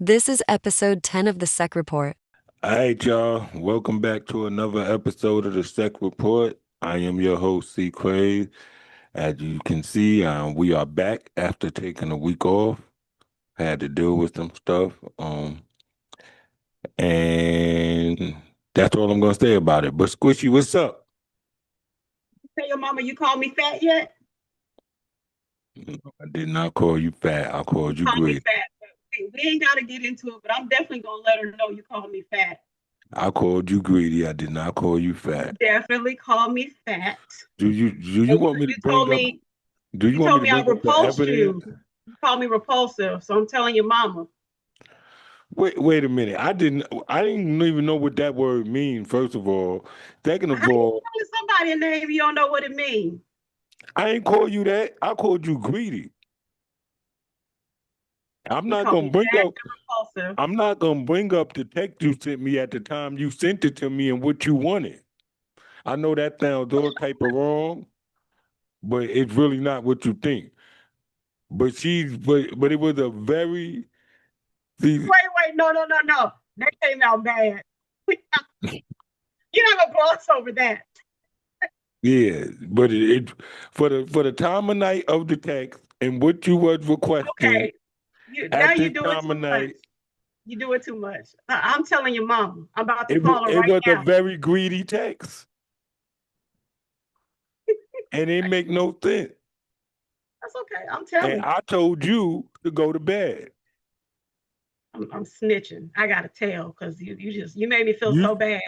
This is episode 10 of the Sec Report. All right, y'all. Welcome back to another episode of the Sec Report. I am your host, C. Craig. As you can see, we are back after taking a week off. Had to deal with some stuff. And that's all I'm gonna say about it. But Squishy, what's up? Tell your mama you called me fat yet? I did not call you fat. I called you Call me great. fat. We ain't got to get into it, but I'm definitely going to let her know you called me fat. I called you greedy. I did not call you fat. Definitely call me fat. Do you want me to You bring told up? me, Do you you want me told to me I bring up the repulsed evidence? you. You called me repulsive, so I'm telling your mama. Wait a minute. I didn't even know what that word means, first of all. Second How of you all, telling somebody a name you don't know what it means? I ain't call you that. I called you greedy. I'm You not called gonna me bring fat up and repulsive. I'm not gonna bring up the text you sent me at the time you sent it to me and what you wanted. I know that sounds all type of wrong, but it's really not what you think. But it was a very see, Wait, no. That came out bad. You're not going to gloss over that. yeah, but it for the time of night of the text and what you was requesting Okay. Now at this you do it time of too much. night. You do it too much. I'm telling your mama. I'm about to call her It right was a now. very greedy text, and it make no sense. That's okay. I'm And telling. I told you to go to bed. I'm snitching. I gotta tell because you made me feel You, so bad.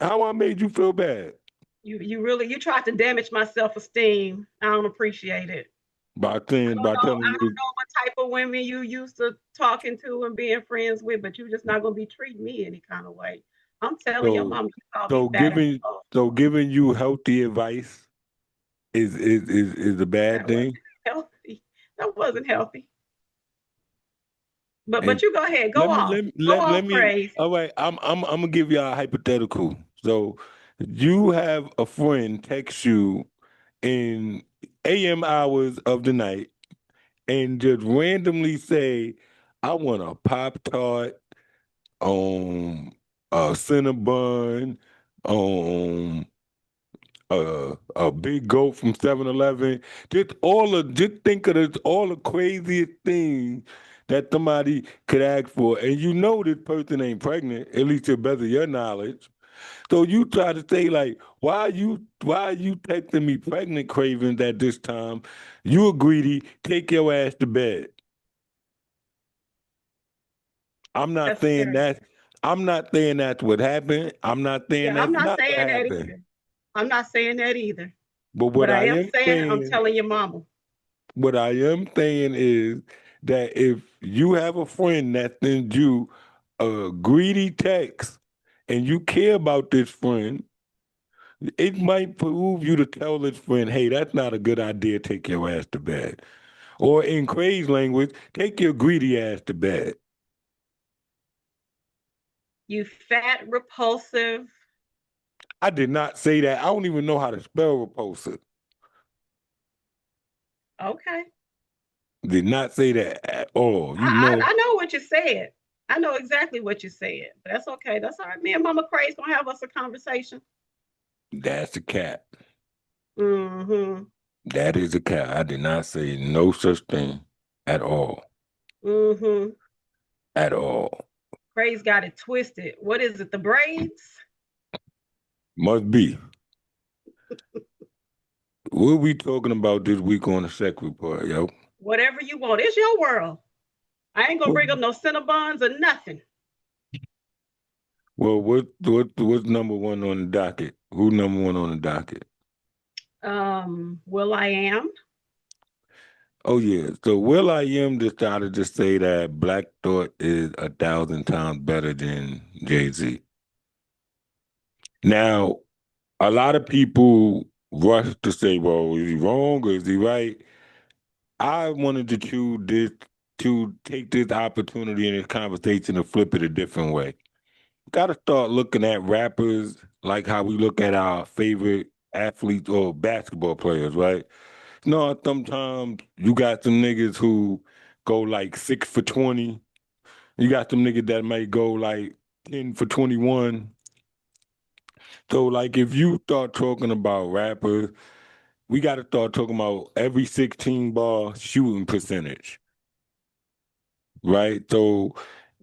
how I made you feel bad You tried to damage my self esteem. I don't appreciate it. by telling I you don't to. know what type of women you used to talking to and being friends with, but you're just not gonna be treating me any kind of way. I'm telling your So mom you called me so fat and giving giving you healthy advice is a bad that wasn't thing. healthy. That wasn't healthy. And But you go ahead, go let me off. let me Go let, let off, me. praise. All right, I'm gonna give you a hypothetical. So you have a friend text you in AM hours of the night and just randomly say, I want a Pop Tart, a Cinnabon, um, a big goat from 7-Eleven. Just think of this, all the craziest things that somebody could ask for. And you know this person ain't pregnant, at least to the best of your knowledge. So you try to say like, why are you texting me pregnant cravings at this time? You a greedy, take your ass to bed. I'm not That's saying scary. that. I'm not saying that's what happened. I'm not saying Yeah, I'm that's not not what saying that happened. either. I'm not saying that either. But But I am saying I'm telling your mama. what I am saying is that if you have a friend that sends you a greedy text and you care about this friend, it might behoove you to tell this friend, hey, that's not a good idea. Take your ass to bed. Or in Craig's language, take your greedy ass to bed. You fat, repulsive. I did not say that. I don't even know how to spell repulsive. Okay. Did not say that at all. You I, know, I, I know what you said. I know exactly what you said. But that's okay. That's all right. Me and Mama Craig's gonna have us a conversation. that's a cat. Mm-hmm. That is a cat. I did not say no such thing at all. Mm-hmm. At all. Craig's got it twisted. What is it? The braids? Must be. What we talking about this week on the Sec Report, yo? Whatever you want. It's your world. I ain't gonna Well, bring up no Cinnabons or nothing. what's number one on the docket? Who number one on the docket? Will I am? Oh yeah. So Will I Am decided to say that Black Thought is 1,000 times better than Jay-Z. Now, a lot of people rush to say, well, is he wrong or is he right? I wanted to choose this to take this opportunity in this conversation to flip it a different way. Got to start looking at rappers like how we look at our favorite athletes or basketball players, right? No, sometimes you got some niggas who go like 6 for 20, You got some niggas that might go like 10 for 21. So like if you start talking about rappers, we got to start talking about every 16 ball shooting percentage, right? So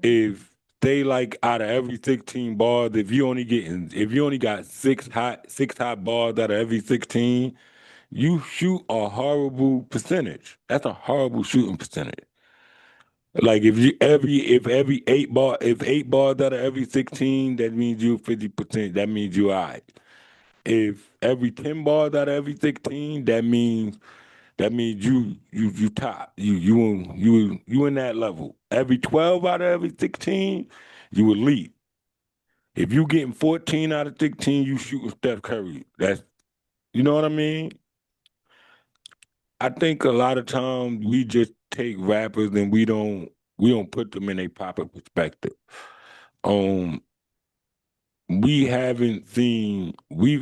if they like out of every 16 bars, if you only got six hot bars out of every 16, you shoot a horrible percentage. That's a horrible shooting percentage. Like if every if 8 bars out of every 16, that means you 50%. That means you all right. If every 10 bars out of every 16, that means you top. You in that level. Every 12 out of every 16, you elite. If you getting 14 out of 16, you shooting Steph Curry. That's you know what I mean? I think a lot of times we just take rappers and we don't put them in a proper perspective. Um, we've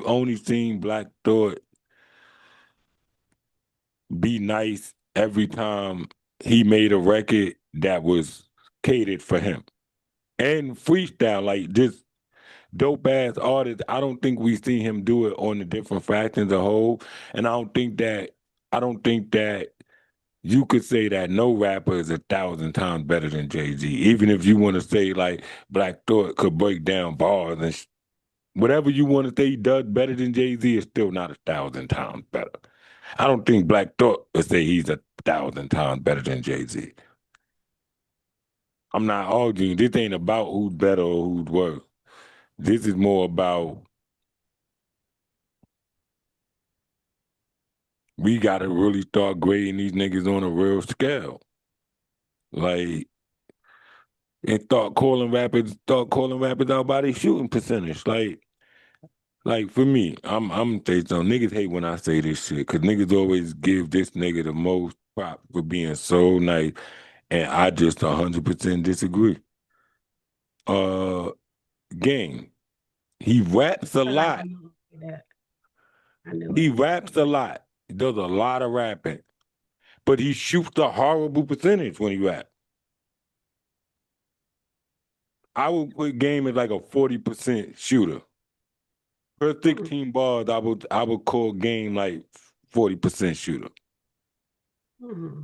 only seen Black Thought be nice every time he made a record that was catered for him. And freestyle, like this dope ass artist, I don't think we see him do it on the different factions a whole. And I don't think that you could say that no rapper is 1,000 times better than Jay-Z. Even if you want to say like Black Thought could break down bars and whatever you want to say he does better than Jay-Z is still not 1,000 times better. I don't think Black Thought would say he's 1,000 times better than Jay-Z. I'm not arguing. This ain't about who's better or who's worse. This is more about we got to really start grading these niggas on a real scale. Like, and start calling rappers out by their shooting percentage. Like for me, I'm gonna say something. Niggas hate when I say this shit because niggas always give this nigga the most prop for being so nice, and I just 100% disagree. Uh, Game. He raps a I feel like I lot. knew that. I knew He it. raps a lot. He does a lot of rapping, but he shoots a horrible percentage when he rap. I would put Game as like a 40% shooter. Per Hmm. 16 bars, I would call Game like 40% shooter. Hmm.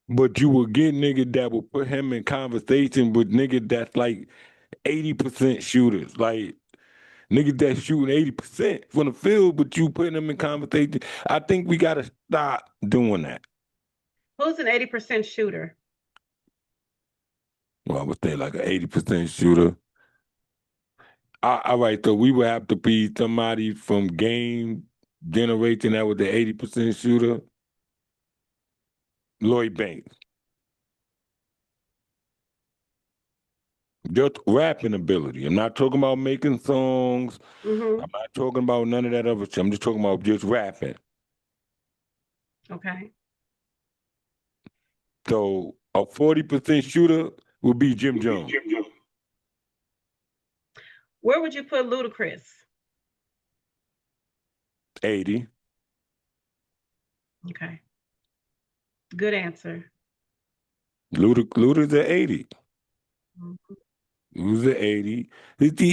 But you will get niggas that will put him in conversation with niggas that's like 80% shooters. Like niggas that shooting 80% from the field, but you putting them in conversation. I think we gotta stop doing that. Who's an 80% shooter? Well, I would say like an 80% shooter. All right, so we would have to be somebody from Game generation that was the 80% shooter. Lloyd Banks. Just rapping ability. I'm not talking about making songs. Hmm. I'm not talking about none of that other shit. I'm just talking about just rapping. Okay. So a 40% shooter would be Jim Jones. Where would you put Ludacris? 80. Okay. Good answer. Luda's at 80. Mhm. Who's at 80?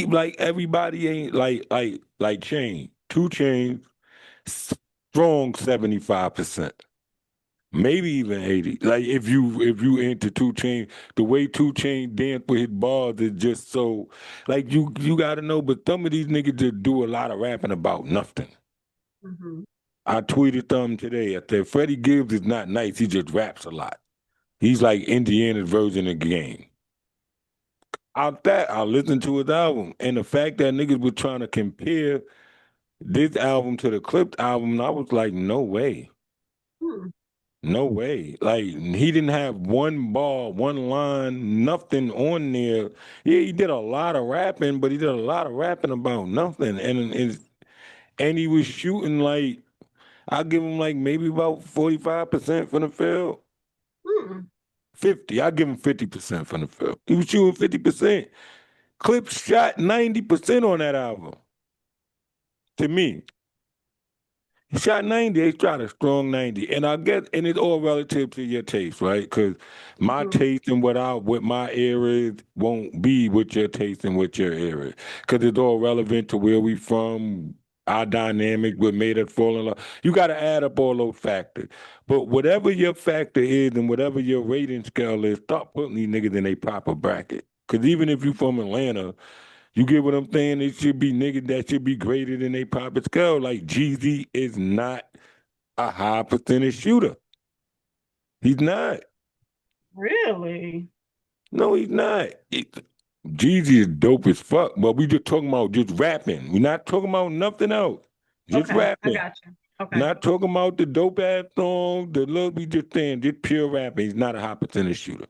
Like everybody ain't like Chain. 2 Chainz, strong 75%. Maybe even 80. Like if you into 2 Chainz, the way 2 Chainz dance with his bars is just so like you gotta know, but some of these niggas just do a lot of rapping about nothing. Mhm. I tweeted them today. I said Freddie Gibbs is not nice, he just raps a lot. He's like Indiana's version of Game. Out that, I listened to his album. And the fact that niggas were trying to compare this album to the Clipped album, I was like, no way. Hmm. No way. Like he didn't have one ball, one line, nothing on there. Yeah, he did a lot of rapping, but he did a lot of rapping about nothing. And he was shooting like I'll give him like maybe about 45% from the field. Hmm. 50. I'll give him 50% from the field. He was shooting 50%. Clips shot 90% on that album. To me. He shot 90. They shot a strong 90. And I guess, and it's all relative to your taste, right? Because my Mm-hmm. taste and what my era is won't be with your taste and with your era. Because it's all relevant to where we from, our dynamic, what made us fall in love. You got to add up all those factors. But whatever your factor is and whatever your rating scale is, start putting these niggas in a proper bracket. Because even if you from Atlanta, you get what I'm saying? It should be niggas that should be graded in a proper scale. Like Jeezy is not a high percentage shooter. He's not. Really? No, he's not. Jeezy is dope as fuck, but we just talking about just rapping. We're not talking about nothing else. Just Okay, I rapping. got you. Okay. Not talking about the dope ass song, the look we just saying, just pure rapping. He's not a high percentage shooter.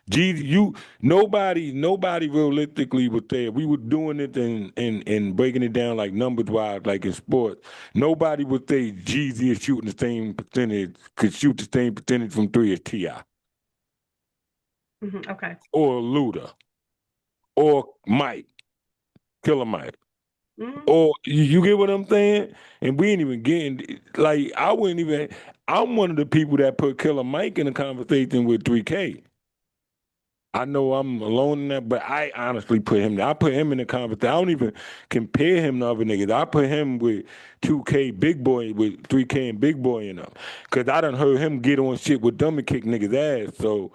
Jeezy, nobody realistically would say if we were doing it and breaking it down like numbers wise, like in sports, nobody would say Jeezy is shooting the same percentage, could shoot the same percentage from three as T.I. Okay. or Luda or Mike, Killer Mike. Mm-hmm. Or you get what I'm saying? And we ain't even getting like I wouldn't even I'm one of the people that put Killer Mike in a conversation with 3K. I know I'm alone in that, but I honestly put him there. I put him in the conversation. I don't even compare him to other niggas. I put him with 2K Big Boy, with 3K and Big Boy in them. Because I done heard him get on shit with them and kick niggas' ass. So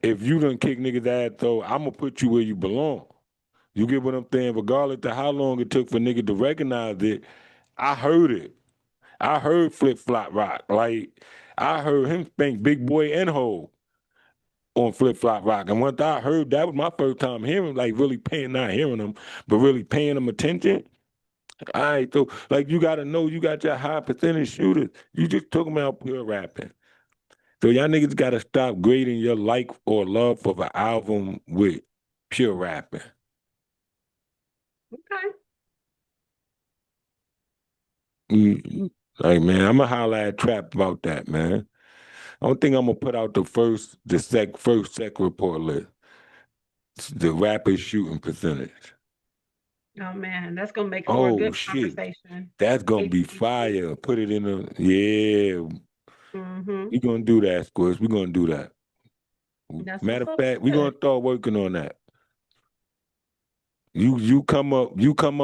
if you done kick niggas' ass, so I'm going to put you where you belong. You get what I'm saying? Regardless of how long it took for niggas to recognize it, I heard it. I heard Flip Flop Rock. Like, I heard him spank Big Boy and Hov on Flip Flop Rock. And once I heard that was my first time hearing, like really paying, not hearing them, but really paying them attention. All right, so like you gotta know you got your high percentage shooters. You just talking about pure rapping. So y'all niggas gotta stop grading your like or love for the album with pure rapping. Okay. Like man, I'ma holler at Trap about that, man. I don't think I'm gonna put out first sec report list. The rapper shooting percentage. Oh man, that's gonna make for a Oh good shit. conversation. That's gonna be HBC. fire. Put it in a yeah. Mm-hmm. We gonna do that, Squish. We gonna do that. That's Matter what's of up. fact, we Good. gonna start working on that. You come up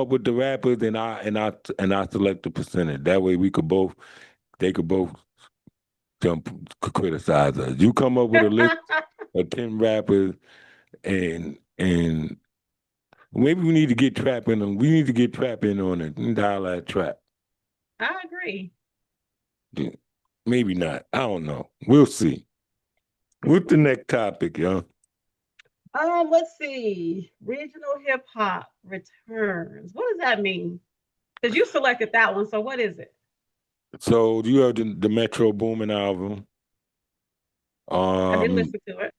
with the rappers and I select the percentage. That way we could both they could both jump criticize us. You come up with a list of 10 rappers and maybe we need to get Trap in them. We need to get Trap in on it. Dial that Trap. I agree. Maybe not. I don't know. We'll see. What's the next topic, yo? Let's see. Regional hip hop returns. What does that mean? Because you selected that one. So what is it? So you heard the Metro Boomin album. I didn't Um, listen to it.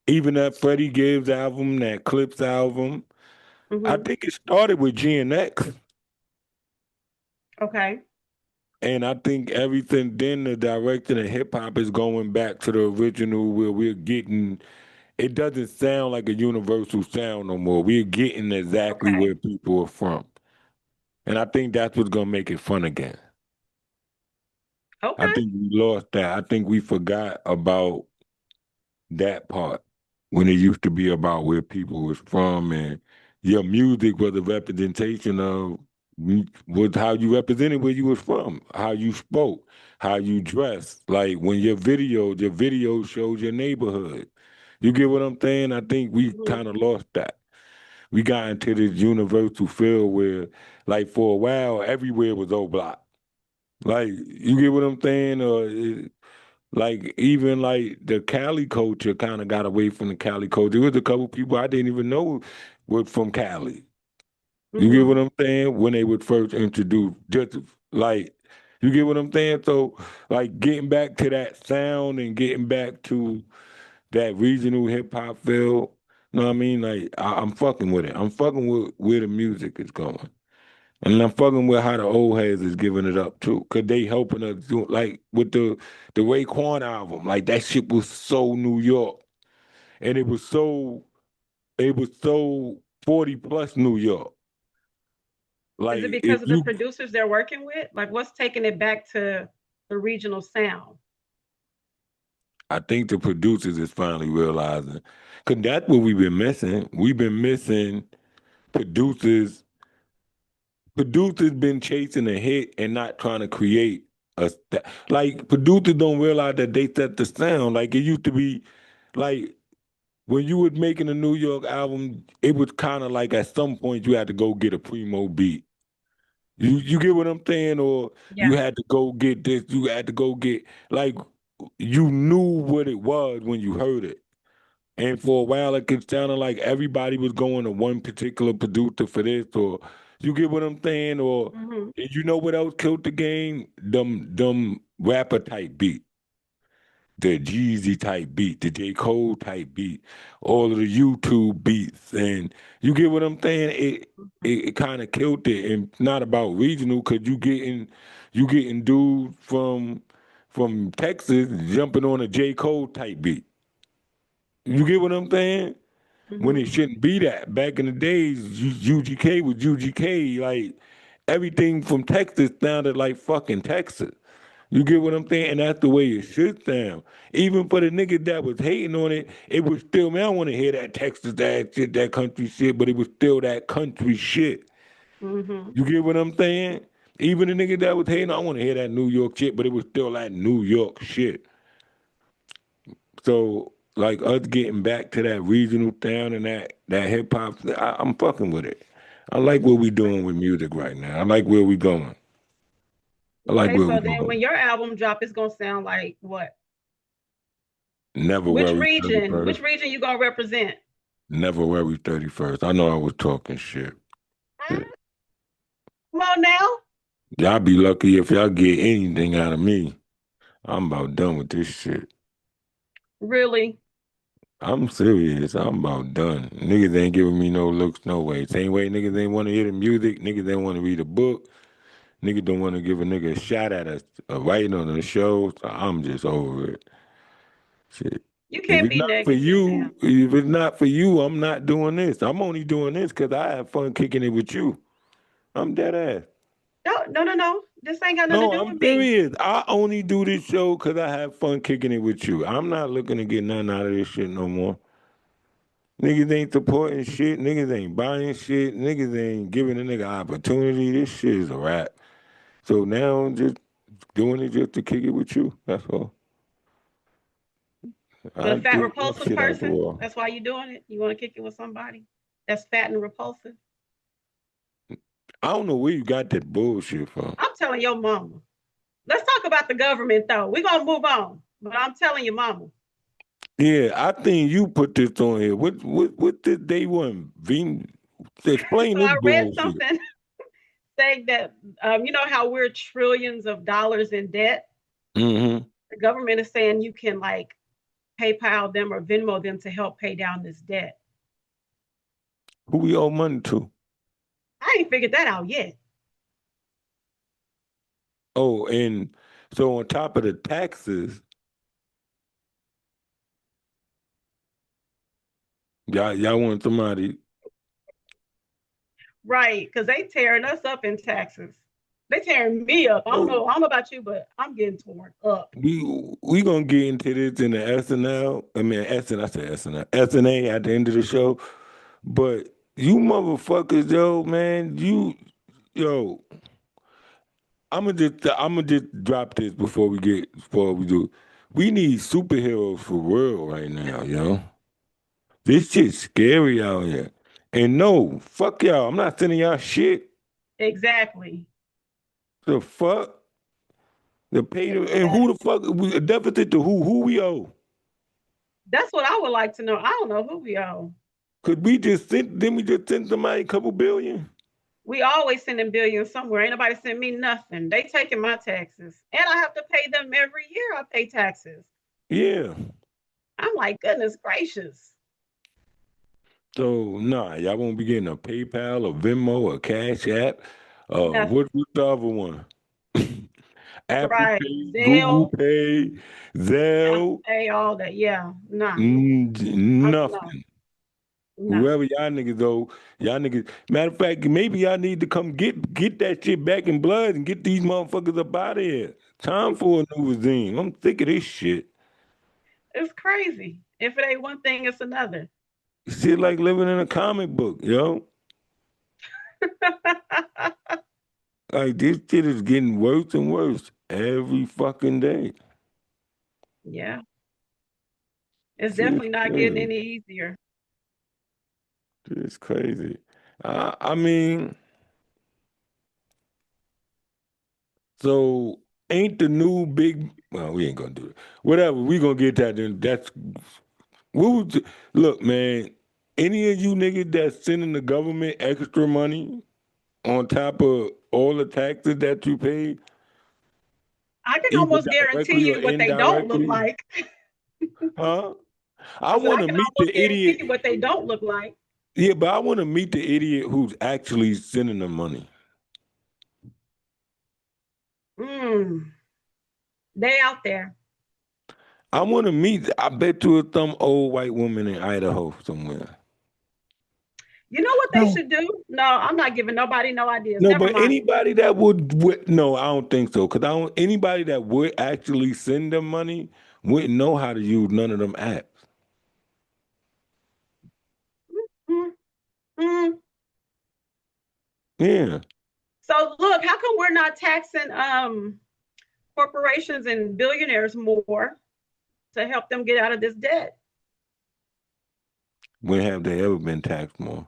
even that Freddie Gibbs album, that Clips album. I Mm-hmm. think it started with GNX. Okay. And I think everything then the direction of hip hop is going back to the original where we're getting it doesn't sound like a universal sound no more. We're getting exactly Okay. where people are from. And I think that's what's gonna make it fun again. I Okay. think we lost that. I think we forgot about that part when it used to be about where people was from and your music was a representation of was how you represented where you was from, how you spoke, how you dressed. Like when your video shows your neighborhood. You get what I'm saying? I think we Mm-hmm. kind of lost that. We got into this universal feel where, like, for a while, everywhere was O Block. Like, you get what I'm saying? Like even like the Cali culture kind of got away from the Cali culture. There was a couple people I didn't even know were from Cali. You get Mm-hmm. what I'm saying? When they were first introduced, just like you get what I'm saying. So like getting back to that sound and getting back to that regional hip hop feel. You know what I mean? Like I'm fucking with it. I'm fucking with where the music is going. And I'm fucking with how the old heads is giving it up too. Cause they helping us do like with the Raekwon album. Like that shit was so New York. And it was so 40 plus New York. Is it Like if because of the you, producers they're working with? Like, what's taking it back to the regional sound? I think the producers is finally realizing, because that's what we've been missing. We've been missing producers. Producers been chasing a hit and not trying to create like producers don't realize that they set the sound. Like it used to be, like when you was making a New York album, it was kind of like at some point you had to go get a primo beat. You get what I'm saying? Or you Yeah. had to go get this, you had to go get, like, you knew what it was when you heard it. And for a while it sounded like everybody was going to one particular producer for this, or you get what I'm saying? Or Mm-hmm. you know what else killed the game? Them rapper type beat, the Jeezy type beat, the J. Cole type beat, all of the YouTube beats, and you get what I'm saying? It kind of killed it, and not about regional, cause you getting dudes from Texas jumping on a J. Cole type beat. You get what I'm saying? When Mm-hmm. it shouldn't be that. Back in the days, UGK was UGK. Like everything from Texas sounded like fucking Texas. You get what I'm saying? And that's the way it should sound. Even for the niggas that was hating on it, it was still, man, I want to hear that Texas that shit, that country shit, but it was still that country shit. Mm-hmm. You get what I'm saying? Even the nigga that was hating, I want to hear that New York shit, but it was still that New York shit. So, like us getting back to that regional sound and that hip hop, I'm fucking with it. I like what we doing with music right now. I like where we going. I like Okay, where we so then when going. your album drop, it's gonna sound like what? Never Which worry region? 31st. Which region you gonna represent? Never worry 31st. I know I was talking shit. Huh? Yeah. Come on now. Y'all be lucky if y'all get anything out of me. I'm about done with this shit. Really? I'm serious. I'm about done. Niggas ain't giving me no looks, no way. Same way niggas ain't want to hear the music. Niggas ain't want to read a book. Niggas don't want to give a nigga a shot at a writing on the show. So I'm just over it. Shit. You can't be negative now. If it's not for you, I'm not doing this. I'm only doing this because I have fun kicking it with you. I'm dead ass. No, no, no, no. This ain't got nothing to No, do I'm with me. serious. I only do this show because I have fun kicking it with you. I'm not looking to get nothing out of this shit no more. Niggas ain't supporting shit. Niggas ain't buying shit. Niggas ain't giving a nigga opportunity. This shit is a wrap. So now I'm just doing it just to kick it with you. That's all. But I a fat threw that repulsive shit out the person, wall. that's why you're doing it. You want to kick it with somebody that's fat and repulsive. I don't know where you got that bullshit from. I'm telling your mama. Let's talk about the government though. We're gonna move on. But I'm telling your mama. Yeah, I think you put this on here. What did they want? Explain So this I read bullshit. something saying that you know how we're trillions of dollars in debt. Mm-hmm. The government is saying you can like PayPal them or Venmo them to help pay down this debt. Who we owe money to? I ain't figured that out yet. Oh, and so on top of the taxes, y'all want somebody. Right, because they tearing us up in taxes. They tearing me up. Oh, I don't know about you, but I'm getting torn up. we gonna get into this in the SNL. I mean SN. I said SNL. SNA at the end of the show. But you motherfuckers, yo, man, yo. I'm gonna just drop this before we do. We need superheroes for real right now, yo. This shit's scary out here. And no, fuck y'all. I'm not sending y'all shit. Exactly. The fuck? The pay and who the Exactly. fuck we a deficit to who? Who we owe? That's what I would like to know. I don't know who we owe. Could we just send didn't we just send somebody a couple billion? We always sending billions somewhere. Ain't nobody send me nothing. They taking my taxes. And I have to pay them every year. I pay taxes. Yeah. I'm like, goodness gracious. So nah, y'all won't be getting a PayPal, a Venmo, a Cash App. Nothing. What's the other one? Apple Right. Pay, Google Zelle, Pay, Apple Zelle, Pay, all that. Yeah. Nah. No. nothing. No. Whoever y'all niggas though, y'all niggas. Matter of fact, maybe y'all need to come get that shit back in blood and get these motherfuckers up out of here. Time for a new regime. I'm sick of this shit. It's crazy. If it ain't one thing, it's another. Shit like living in a comic book, yo. Like this shit is getting worse and worse every fucking day. Yeah. It's Shit is definitely not getting crazy. any easier. Shit is crazy. I mean, so ain't the new big? Well, we ain't gonna do it. Whatever. We gonna get that. Then that's what would look, man. Any of you niggas that's sending the government extra money on top of all the taxes that you pay, I can either almost guarantee directly or you what they don't look indirectly, like. huh? I I said, want I to can meet almost the guarantee idiot. you what they don't look like. Yeah, but I want to meet the idiot who's actually sending the money. Mm, they out there. I want to meet. I bet you it's some old white woman in Idaho somewhere. You know what they No. should do? No, I'm not giving nobody no ideas. No, Never but mind. anybody that would no, I don't think so. Cause I don't anybody that would actually send them money wouldn't know how to use none of them apps. Mm, mm. Yeah. So look, how come we're not taxing corporations and billionaires more to help them get out of this debt? When have they ever been taxed more?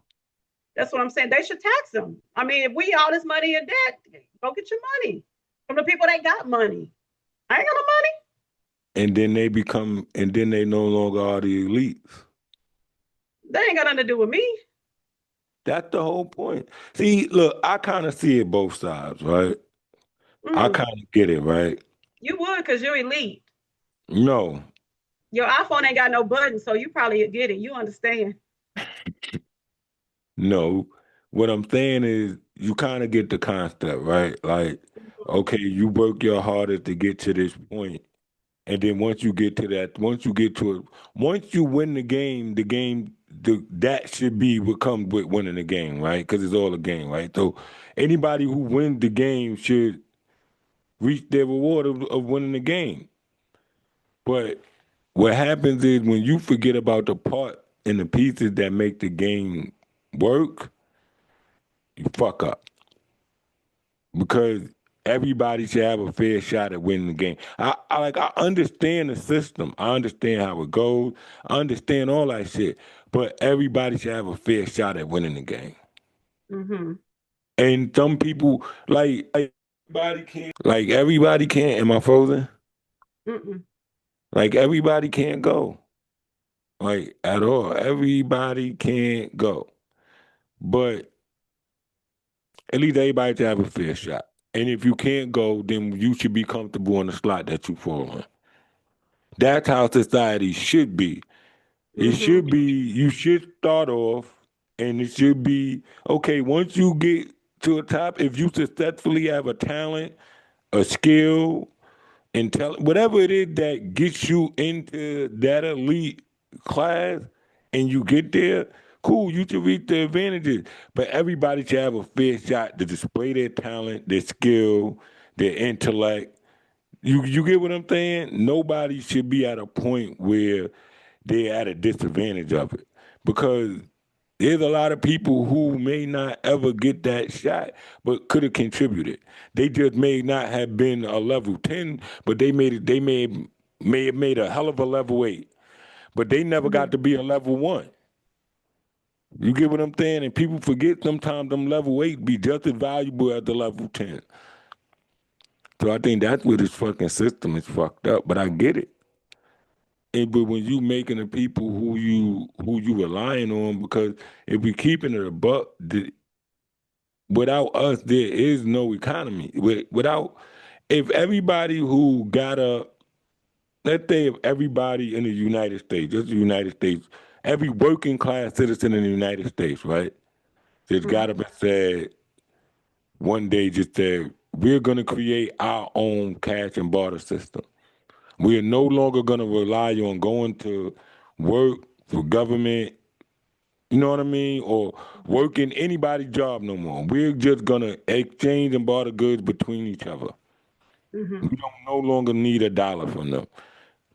That's what I'm saying. They should tax them. I mean, if we all this money in debt, go get your money from the people that got money. I ain't got no money. And then they no longer are the elites. That ain't got nothing to do with me. That's the whole point. See, look, I kind of see it both sides, right? I Mm, kind of get it, right? you would because you're elite. No, Your iPhone ain't got no button, so you probably get it. You understand. no. What I'm saying is you kind of get the concept, right? Like, okay, you work your hardest to get to this point. And then once you get to that, once you get to it, once you win that should be what comes with winning the game, right? Because it's all a game, right? So anybody who wins the game should reach their reward of winning the game. But what happens is when you forget about the part and the pieces that make the game work, you fuck up. Because everybody should have a fair shot at winning the game. I understand the system. I understand how it goes. I understand all that shit. But everybody should have a fair shot at winning the game. Mm-hmm. And some people everybody can't. Am I frozen? Mm-mm. Like everybody can't go. Like at all. Everybody can't go. But at least everybody should have a fair shot. And if you can't go, then you should be comfortable in the slot that you fall in. That's how society should be. It Mm-hmm. should be, you should start off and it should be, okay, once you get to the top, if you successfully have a talent, a skill, whatever it is that gets you into that elite class and you get there, cool, you should reap the advantages. But everybody should have a fair shot to display their talent, their skill, their intellect. You get what I'm saying? Nobody should be at a point where they're at a disadvantage of it. Because there's a lot of people who may not ever get that shot, but could have contributed. They just may not have been a level 10, but they may have made a hell of a level 8, but they never Mm-hmm. got to be a level 1. You get what I'm saying? And people forget sometimes them level 8 be just as valuable as the level 10. So I think that's where this fucking system is fucked up, but I get it. But when you making the people who you relying on, because if we keeping it a buck, without us there is no economy. Without if everybody who got a let's say if everybody in the United States, just the United States, every working class citizen in the United States, right, just got up and said one day, just said we're gonna create our own cash and barter system. We are no longer gonna rely on going to work for government You know what I mean? Or working anybody's job no more. We're just gonna exchange and barter goods between each other. We Mm-hmm. don't no longer need a dollar from them.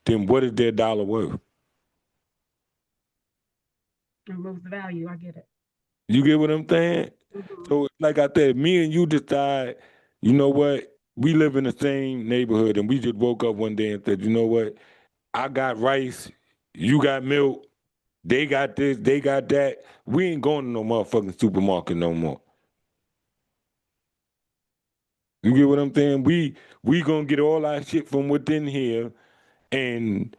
Then what is their dollar worth? Removes the value. I get it. You get what I'm saying? Mm-hmm. So, like I said, me and you decide, you know what? We live in the same neighborhood, and we just woke up one day and said, you know what? I got rice, you got milk, they got this, they got that. We ain't going to no motherfucking supermarket no more. You get what I'm saying? We gonna get all our shit from within here, and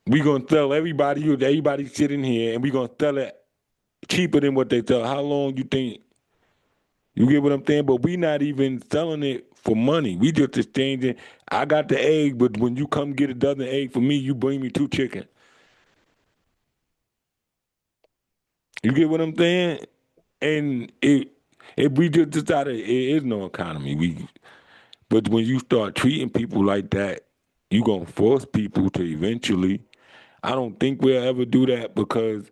we gonna sell everybody shit in here, and we gonna sell it cheaper than what they sell. How long you think? You get what I'm saying? But we not even selling it for money. We just exchanging. I got the egg, but when you come get a dozen egg for me, you bring me two chicken. You get what I'm saying? And if we just decided it is no economy, but when you start treating people like that, you gonna force people to eventually. I don't think we'll ever do that because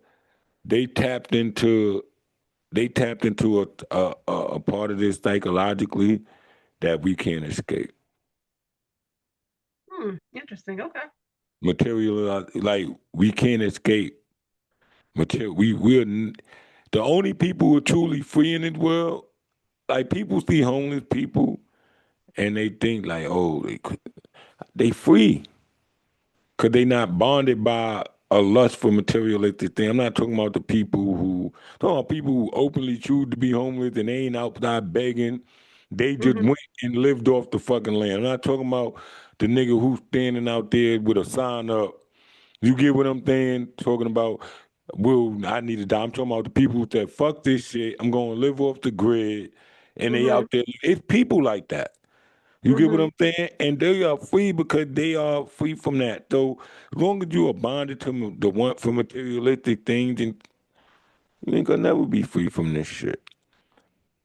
they tapped into a part of this psychologically that we can't escape. Hmm. Interesting. Okay. Material like we can't escape material. The only people who are truly free in this world. Like people see homeless people and they think like, oh, they free because they not bonded by a lust for materialistic thing. I'm not talking about the people who, talking about people who openly choose to be homeless and they ain't outside begging. They just Mm-hmm. went and lived off the fucking land. I'm not talking about the nigga who's standing out there with a sign up. You get what I'm saying? Talking about, well, I need to die. I'm talking about the people who said, fuck this shit. I'm going to live off the grid. And they Mm-hmm. out there. It's people like that. You get what Mm-hmm. I'm saying? And they are free because they are free from that. So as long as you are bonded to the want for materialistic things, and you ain't gonna never be free from this shit.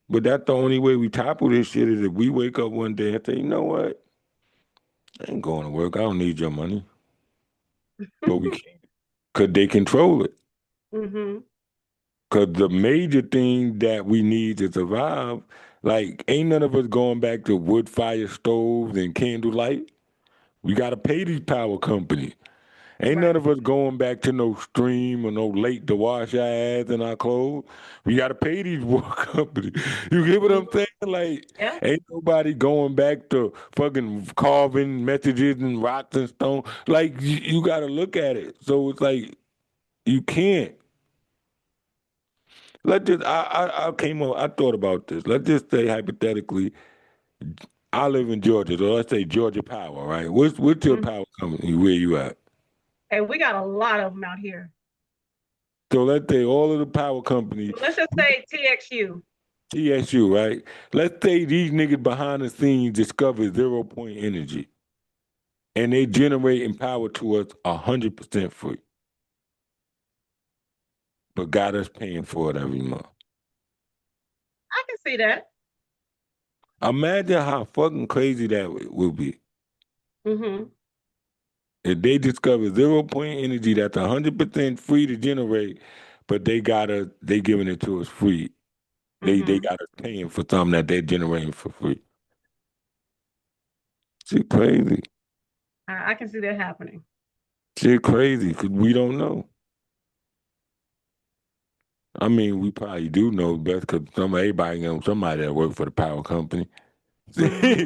But that's the only way we topple this shit is if we wake up one day and say, you know what? I ain't going to work. I don't need your money. But we can't. Because they control it. Mm-hmm. Because the major thing that we need to survive, like, ain't none of us going back to wood fire stoves and candlelight. We got to pay these power companies. Ain't none Right. of us going back to no stream or no lake to wash our ass and our clothes. We got to pay these water companies. You get what I'm Mm-hmm. saying? Like, Yeah. ain't nobody going back to fucking carving messages and rocks and stone. Like, you got to look at it. So it's like, you can't. Let's just, I came on, I thought about this. Let's just say hypothetically, I live in Georgia, so let's say Georgia Power, right? What's your Mm-hmm. power company? Where you at? And we got a lot of them out here. So let's say all of the power companies, Let's just say TXU. TSU, right? Let's say these niggas behind the scenes discover 0 point energy and they generating power to us 100% free, but got us paying for it every month. I can see that. Imagine how fucking crazy that will be. Mm-hmm. If they discover 0 point energy that's 100% free to generate, but they giving it to us free. They Mm-hmm. got us paying for something that they're generating for free. Shit crazy. I can see that happening. Shit crazy because we don't know. I mean, we probably do know best because everybody knows somebody that work for the power company. Mm-hmm.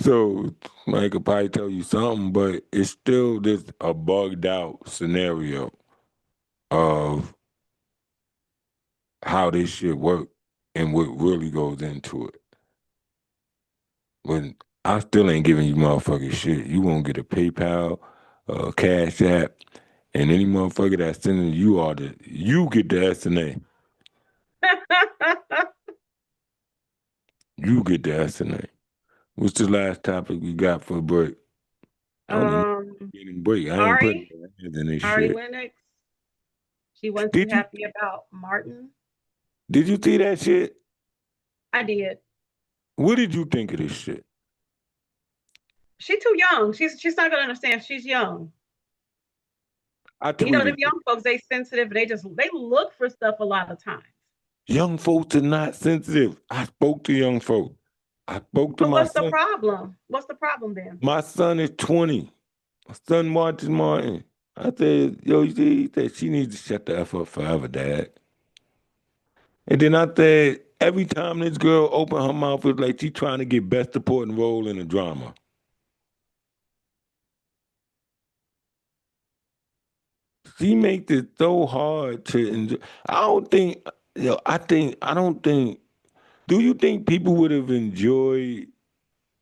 So I could probably tell you something, but it's still just a bugged out scenario of how this shit work and what really goes into it. When I still ain't giving you motherfucking shit. You won't get a PayPal, Cash App, and any motherfucker that's sending you all you get the SNA. You get the SNA. What's the last topic we got for a break? I don't even um, get any break. I ain't putting Ari, my hands in this Ari shit. Lennox. She wasn't too Did you happy about Martin. did you see that shit? I did. What did you think of this shit? She's too young. She's not gonna understand. She's young. I You know, them tweeted, young folks, they sensitive. They look for stuff a lot of times. young folks are not sensitive. I spoke to young folks. I spoke to So my what's the son. problem? What's the problem then? My son is 20. My son watches Martin. I said, yo, you see, he said, she needs to shut the F up forever, Dad. And then I said, every time this girl opened her mouth, it's like she trying to get best supporting role in a drama. She makes it so hard to enjoy. I don't think, I don't think, do you think people would have enjoyed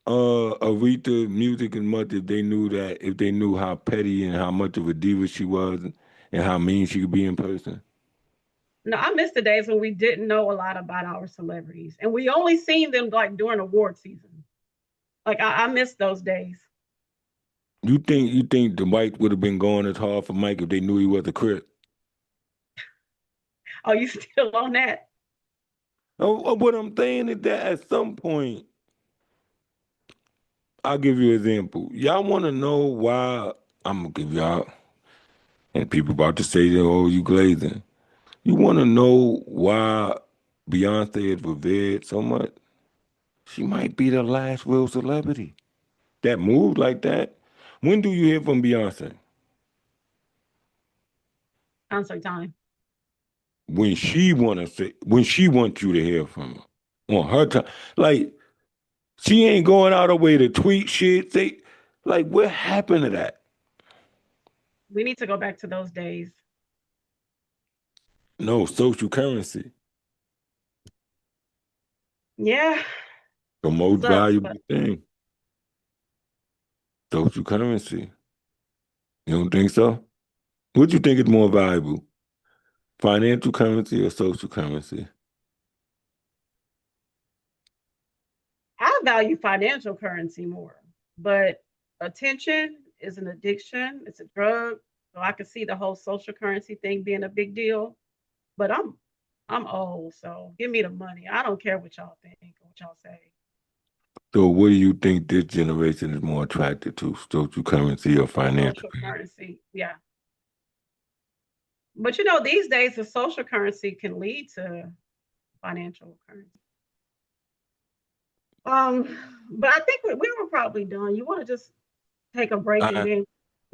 Aretha music as much if they knew how petty and how much of a diva she was and how mean she could be in person? No, I miss the days when we didn't know a lot about our celebrities, and we only seen them like during award season. Like I miss those days. You think the whites would have been going as hard for Mike if they knew he was a Crip? Oh, you still on that? What I'm saying is that at some point, I'll give you an example. Y'all want to know why? I'm gonna give y'all, and people about to say that, oh, you glazing. You want to know why Beyonce is revered so much? She might be the last real celebrity that moved like that. When do you hear from Beyonce? Concert time. When she wants you to hear from her on her time. Like she ain't going out her way to tweet shit. Like what happened to that? We need to go back to those days. No, social currency. Yeah, The most sucks, but valuable thing. Social currency. You don't think so? What you think is more valuable? Financial currency or social currency? I value financial currency more. But attention is an addiction. It's a drug. So I can see the whole social currency thing being a big deal. But I'm old, so give me the money. I don't care what y'all think or what y'all say. So what do you think this generation is more attracted to? Social currency or financial Social currency? currency, yeah. But you know, these days the social currency can lead to financial currency. Um, but I think we were probably done. You want to just take a break and I then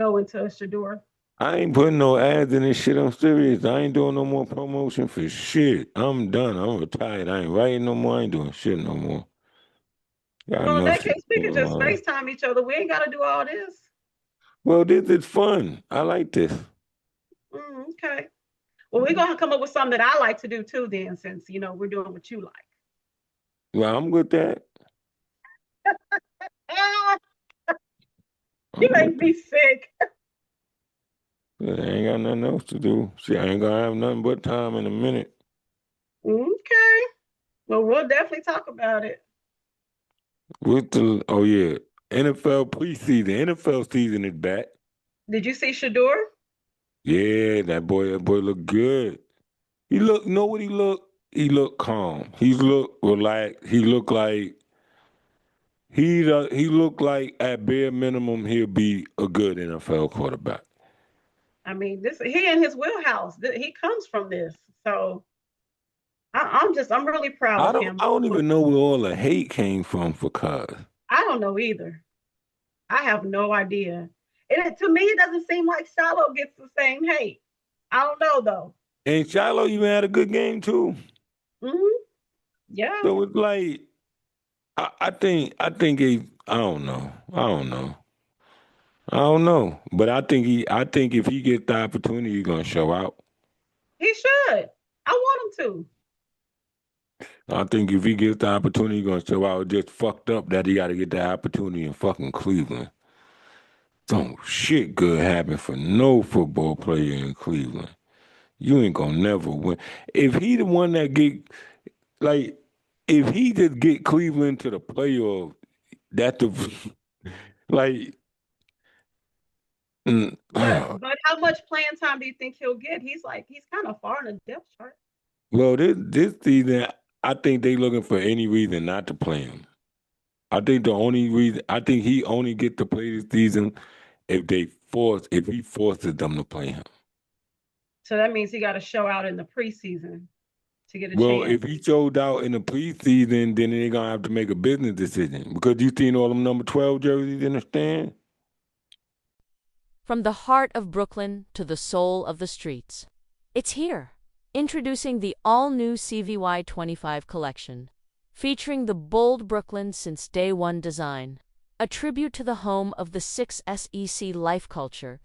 go into Shadur? I ain't putting no ads in this shit. I'm serious. I ain't doing no more promotion for shit. I'm done. I'm retired. I ain't writing no more. I ain't doing shit no more. Got Well, in enough that shit case, we could going just on. FaceTime each other. We ain't got to do all this. Well, this is fun. I like this. Okay. Well, we're gonna come up with something that I like to do too. Then, since you know we're doing what you like. Well, I'm with that. Ah, you I'm make with that. me sick. I ain't got nothing else to do. See, I ain't gonna have nothing but time in a minute. Okay. Well, we'll definitely talk about it. Oh yeah, NFL preseason. NFL season is back. Did you see Shadur? Yeah, that boy look good. He look, know what he look? He look calm. He look relaxed. He looked like at bare minimum he'll be a good NFL quarterback. I mean, this he in his wheelhouse. He comes from this, so I'm really proud I of don't him. I don't even know where all the hate came from for Cuz. I don't know either. I have no idea. To me, it doesn't seem like Shiloh gets the same hate. I don't know though. And Shiloh even had a good game too. Hmm. Yeah, So it's like I think I don't know. I don't know. But I think if he gets the opportunity, he's gonna show out. he should. I want him to. I think if he gets the opportunity, he's gonna show out. It's just fucked up that he gotta get the opportunity in fucking Cleveland. Don't shit good happen for no football player in Cleveland. You ain't gonna never win. If he the one that get like if he just get Cleveland to the playoff, that the like But how much playing time do you think he'll get? He's kind of far in the depth chart. well this season I think they looking for any reason not to play him. I think he only get to play this season if he forces them to play him. So that means he got to show out in the preseason to get a Well, chance. if he showed out in the preseason, then they're gonna have to make a business decision because you seen all them number 12 jerseys in the stand. From the heart of Brooklyn to the soul of the streets. It's here. Introducing the all-new CVY 25 collection, featuring the bold Brooklyn since day one design, a tribute to the home of the 6SEC life culture,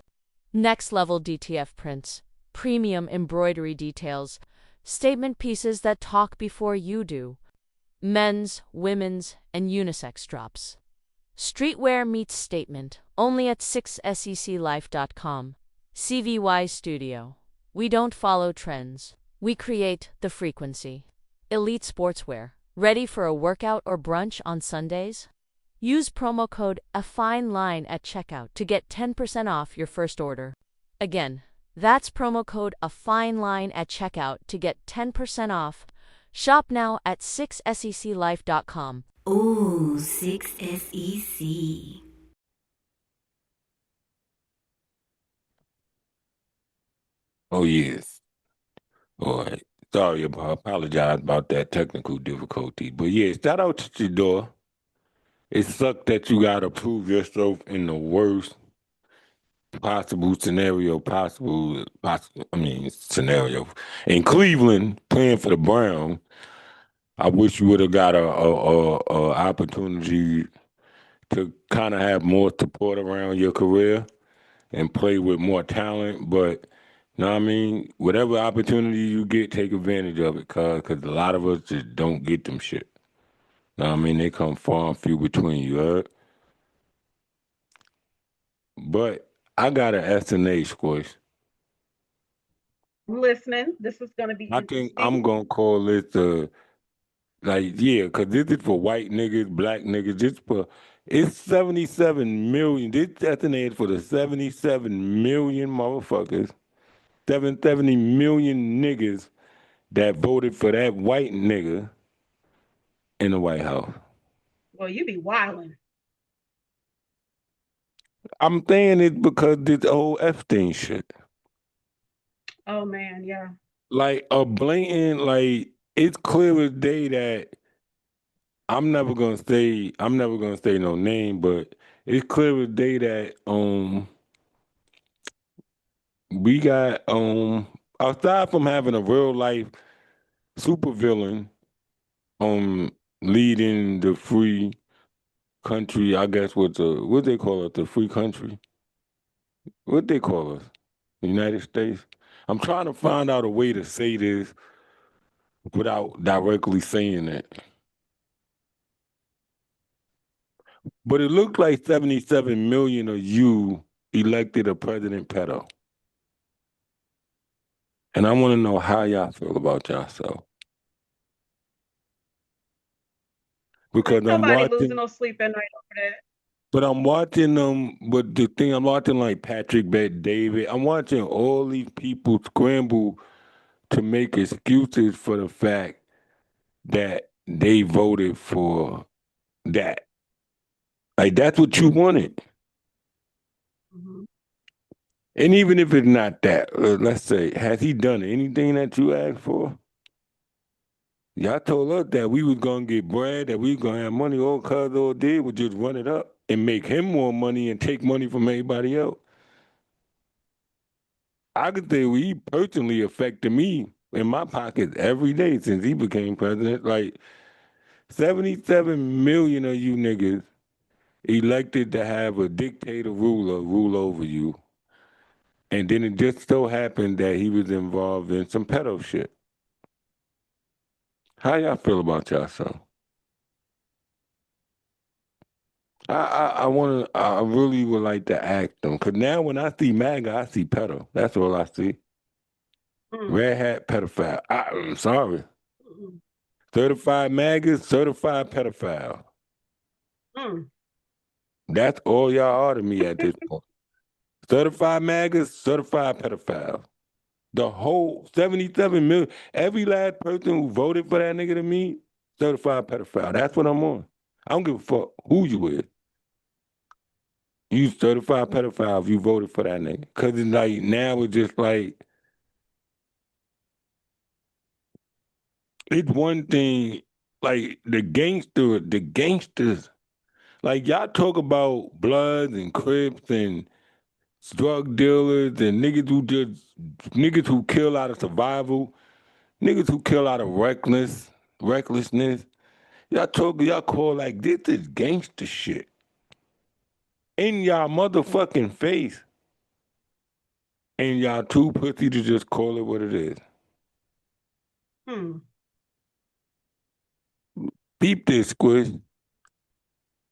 next-level DTF prints, premium embroidery details, statement pieces that talk before you do, men's, women's, and unisex drops. Streetwear meets statement, only at 6seclife.com. CVY Studio. We don't follow trends. We create the frequency. Elite sportswear. Ready for a workout or brunch on Sundays? Use promo code A Fine Line at checkout to get 10% off your first order. Again, that's promo code A Fine Line at checkout to get 10% off. Shop now at 6seclife.com. Ooh, 6SEC. Oh yes. All right. Sorry about apologize about that technical difficulty. But yeah, shout out to Sedur. It sucked that you gotta prove yourself in the worst possible scenario scenario. In Cleveland, playing for the Browns, I wish you would have got a opportunity to kind of have more support around your career and play with more talent. But you know what I mean? Whatever opportunity you get, take advantage of it, cause a lot of us just don't get them shit. You know what I mean? They come far and few between, you heard? But I got an SNA squish. I'm listening. This is going to be I think I'm interesting. gonna call it cause this is for white niggas, black niggas. It's 77 million. This SNA is for the 77 million motherfuckers, 770 million niggas that voted for that white nigga in the White House. Well, you be wilding. I'm saying it because this whole Epstein shit. Oh man, yeah. Like a blatant, like it's clear as day that I'm never gonna say no name, but it's clear as day that we got aside from having a real life supervillain leading the free country, I guess what they call it, the free country. What they call us? The United States. I'm trying to find out a way to say this without directly saying it. But it looks like 77 million of you elected a president pedo. And I want to know how y'all feel about yourself. Because Ain't I'm nobody losing watching, no sleep at night over that. but I'm watching but the thing I'm watching like Patrick Bet David, I'm watching all these people scramble to make excuses for the fact that they voted for that. Like that's what you wanted. Mhm. And even if it's not that, let's say, has he done anything that you asked for? Y'all told us that we was gonna get bread, that we was gonna have money. All cuz all did was just run it up and make him more money and take money from everybody else. I could say he personally affected me in my pockets every day since he became president. Like 77 million of you niggas elected to have a dictator ruler rule over you. And then it just so happened that he was involved in some pedo shit. How y'all feel about yourself? I really would like to ask them. Because now when I see MAGA, I see pedo. That's all I see. Mm, Red hat pedophile. I'm sorry. mm, Certified MAGA, certified pedophile. mm. That's all y'all are to me at this point. Certified MAGA, certified pedophile. The whole 77 million, every last person who voted for that nigga to me, certified pedophile. That's what I'm on. I don't give a fuck who you is. You certified pedophile if you voted for that nigga. Cause it's like now it's just like It's one thing, like the gangsters, like y'all talk about Bloods and Crips and drug dealers and niggas who kill out of survival, niggas who kill out of recklessness. Y'all call like this is gangster shit in y'all motherfucking face, and y'all too pussy to just call it what it is. Hmm. Peep this, Squish.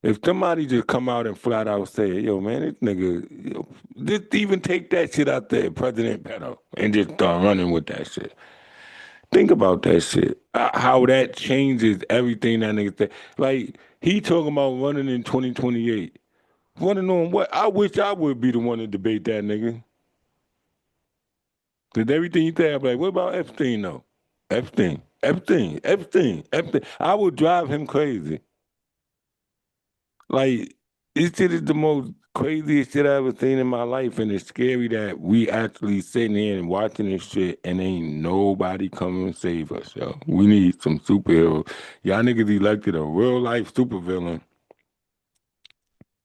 If somebody just come out and flat out say, yo, man, this nigga, just even take that shit out there, President Petto, and just start running with that shit. Think about that shit. How that changes everything that nigga say. Like, he talking about running in 2028. Running on what? I wish I would be the one to debate that nigga. Because everything you say, I'm like, what about Epstein, though? Epstein. I would drive him crazy. Like, this shit is the most craziest shit I ever seen in my life, and it's scary that we actually sitting here and watching this shit, and ain't nobody coming and save us, yo. We need some superheroes. Y'all niggas elected a real life supervillain.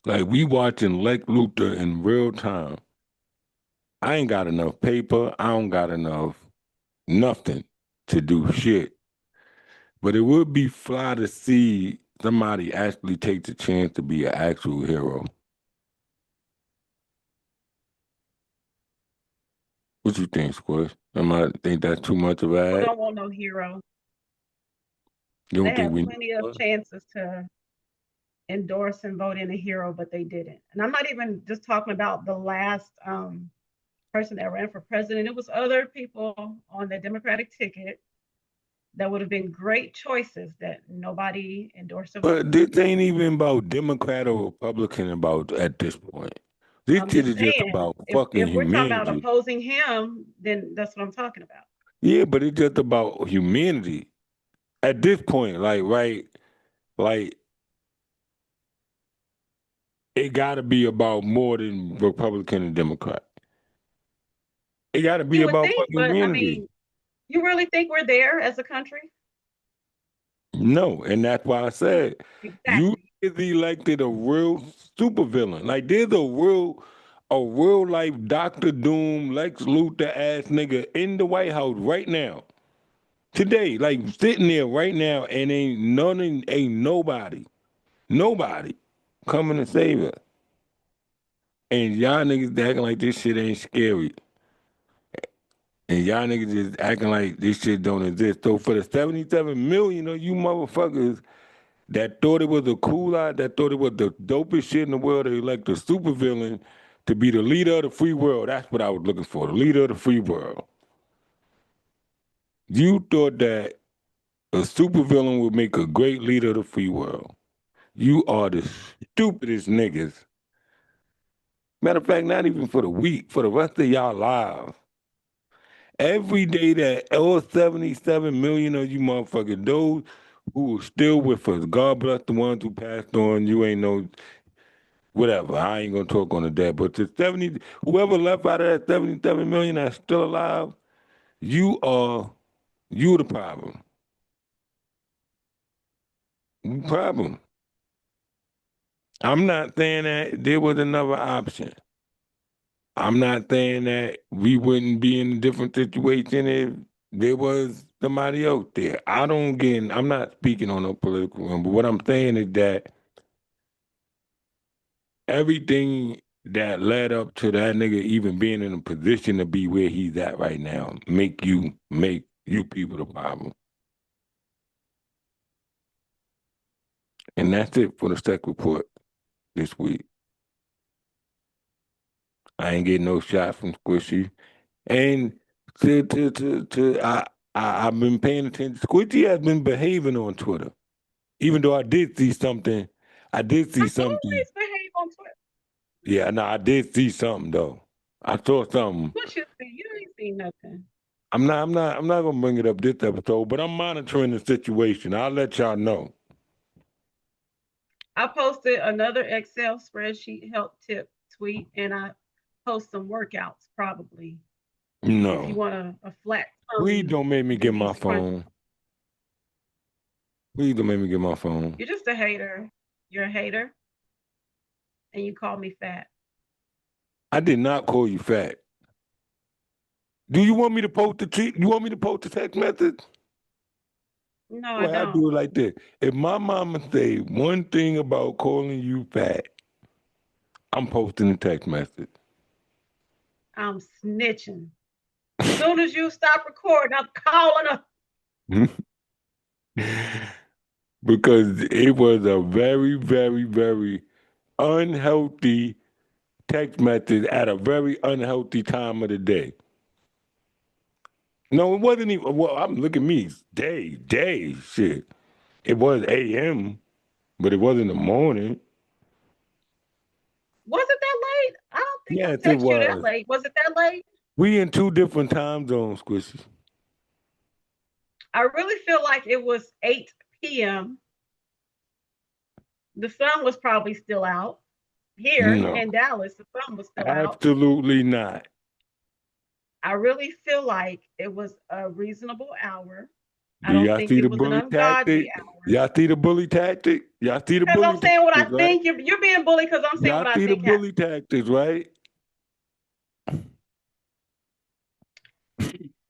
Like, we watching Lex Luthor in real time. I ain't got enough paper. I don't got enough nothing to do shit. But it would be fly to see somebody actually take the chance to be an actual hero. What you think, Squish? I think that's too much of People an ad? don't want no hero. You They don't think had we need plenty of one? chances to endorse and vote in a hero, but they didn't. And I'm not even just talking about the last person that ran for president. It was other people on the Democratic ticket that would have been great choices that nobody endorsed or But voted this for. ain't even about Democrat or Republican about at this point. This I'm shit just is just saying, about fucking if we're talking about humanity. opposing him, then that's what I'm talking about. Yeah, but it's just about humanity. At this point, like, right, like, it gotta be about more than Republican and Democrat. It gotta be You would about think, fucking but I humanity. mean, you really think we're there as a country? No, and that's why I said you Exactly. is elected a real supervillain. Like there's a real life Doctor Doom, Lex Luthor ass nigga in the White House right now. Today, like sitting there right now, and ain't nobody coming to save us. And y'all niggas acting like this shit ain't scary. And y'all niggas just acting like this shit don't exist. So for the 77 million of you motherfuckers that thought it was a cool eye, that thought it was the dopest shit in the world, they elect a supervillain to be the leader of the free world. That's what I was looking for, the leader of the free world. You thought that a supervillain would make a great leader of the free world. You are the stupidest niggas. Matter of fact, not even for the week, for the rest of y'all lives. Every day that all 77 million of you motherfuckers, those who are still with us, God bless the ones who passed on, you ain't no whatever. I ain't gonna talk on the dead, but the 70, whoever left out of that 77 million that's still alive, you are you the problem. You the problem. I'm not saying that there was another option. I'm not saying that we wouldn't be in a different situation if there was somebody else there. I'm not speaking on no political one, but what I'm saying is that everything that led up to that nigga even being in a position to be where he's at right now make you people the problem. And that's it for the Tech Report this week. I ain't getting no shot from Squishy. And I've been paying attention. Squishy has been behaving on Twitter. Even though I did see something, I did I see something. always behave on Twitter. Yeah, no, I did see something though. I saw something. What you see? You ain't seen nothing. I'm not gonna bring it up this episode, but I'm monitoring the situation. I'll let y'all know. I posted another Excel spreadsheet help tip tweet, and I post some workouts probably. If you No. want a flat Please tummy, don't make me you can get be my scrunched. phone. Please don't make me get my phone. You're just a hater. You're a hater, and you call me fat. I did not call you fat. Do you want me to post the tweet? You want me to post the text message? No, I Well, I don't. do it like this. If my mama say one thing about calling you fat, I'm posting a text message. I'm snitching. As soon as you stop recording, I'm calling her. Because it was a very, very, very unhealthy text message at a very unhealthy time of the day. No, it wasn't even. Well, I'm look at me, day, shit. It was a.m., but it wasn't the morning. Was it that late? I don't think Yes, I it texted you that was. late. Was it that late? We in two different time zones, Squishy. I really feel like it was 8 p.m. The sun was probably still out. Here No, in Dallas, the sun was still out. absolutely not. I really feel like it was a reasonable hour. I Do don't y'all think see it the was an bully ungodly tactic? hour. Y'all see the bully tactic? Y'all see the Because I'm bully saying what I tactics, right? think. You're being bullied because I'm saying Y'all what I see the think happened. bully tactics, right?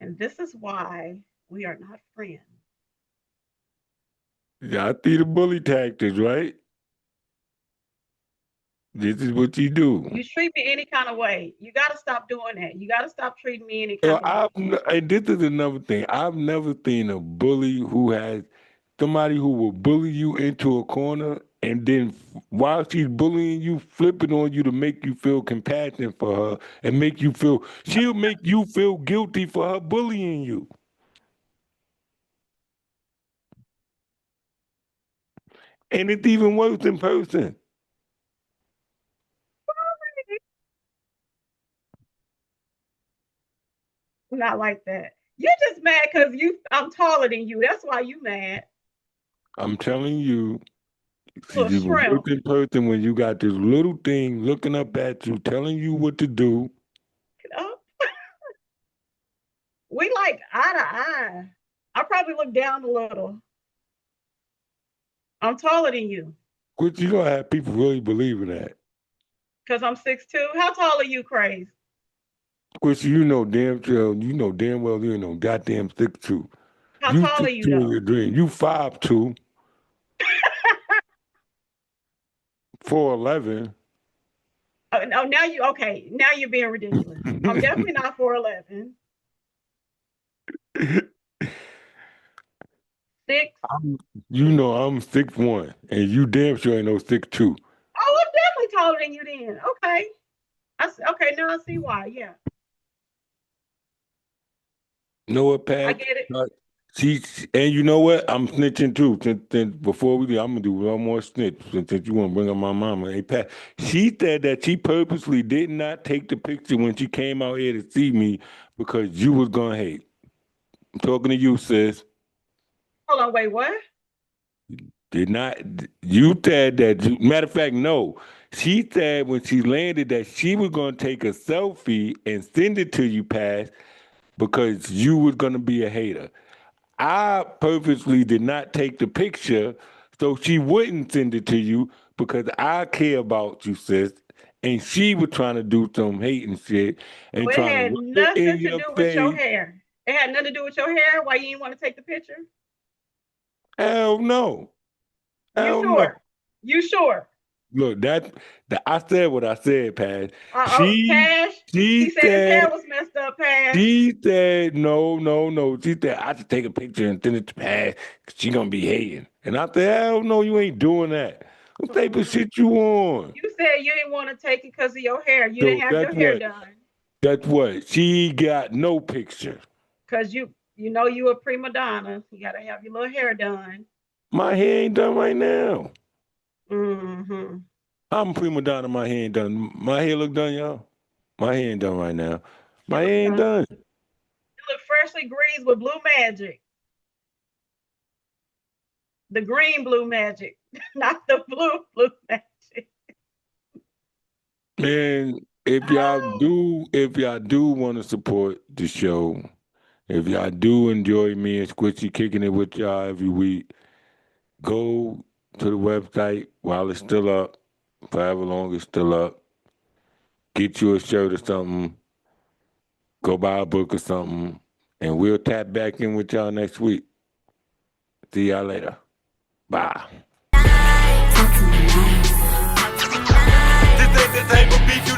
And this is why we are not friends. Y'all see the bully tactics, right? This is what you do. You treat me any kind of way. You got to stop doing that. You got to stop treating me any You kind know, of way. and this is another thing. I've never seen a bully who has somebody who will bully you into a corner and then while she's bullying you, flip it on you to make you feel compassion for her and make you feel, she'll make you feel guilty for her bullying you. And it's even worse in person. Not like that. You're just mad because I'm taller than you. That's why you mad. I'm telling you, Little she's even worse shrimp. in person when you got this little thing looking up at you, telling you what to do. Oh, we like eye to eye. I probably look down a little. I'm taller than you Which you gonna have people really believing that. because I'm 6'2". How tall are you, Craze? Which you know damn well you ain't no goddamn 6'2". How You tall are you 6'2" in though? your dream. You 5'2", 4'11". Oh, now you okay? Now you're being ridiculous. I'm definitely not 4'11". 6. You know I'm 6'1", and you damn sure ain't no 6'2". Oh, I'm definitely taller than you then. Okay. Okay, now I see why. Yeah, Know what, I Pat? get it. She and you know what? I'm snitching too. Since before we do, I'm gonna do one more snitch. Since you want to bring up my mama, hey Pat. She said that she purposely did not take the picture when she came out here to see me because you was gonna hate. I'm talking to you, sis. Hold on, wait, what? Did not you said that matter of fact, no. She said when she landed that she was gonna take a selfie and send it to you, Pat, because you was gonna be a hater. I purposely did not take the picture so she wouldn't send it to you because I care about you, sis. And she was trying to do some hating shit and So it trying to had rub it in nothing to your do with your face. hair. It had nothing to do with your hair. Why you didn't want to take the picture? Hell no. You Hell no. sure? You sure? Look, that I said what I said, Pat. Oh, She Pash. He she said his said hair was messed up, Pash. she said no, no, no. She said I should take a picture and send it to Pat because she gonna be hating. And I said, hell no, you ain't doing that. What type of shit you on? You said you didn't want to take it because of your hair. You didn't So have that's your hair what. done That's what. She got no picture. because you know you a prima donna. You got to have your little hair done. My hair ain't done right now. Mm-hmm. I'm a prima donna. My hair ain't done. My hair look done, y'all. My hair ain't done right now. It My look hair ain't done. done. You look freshly greased with blue magic. The green blue magic, not the blue magic. And Oh, if y'all do want to support the show, if y'all do enjoy me and Squishy kicking it with y'all every week, go to the website while it's still up, for however long it's still up. Get you a shirt or something. Go buy a book or something. And we'll tap back in with y'all next week. See y'all later. Bye. This ain't the type of beef you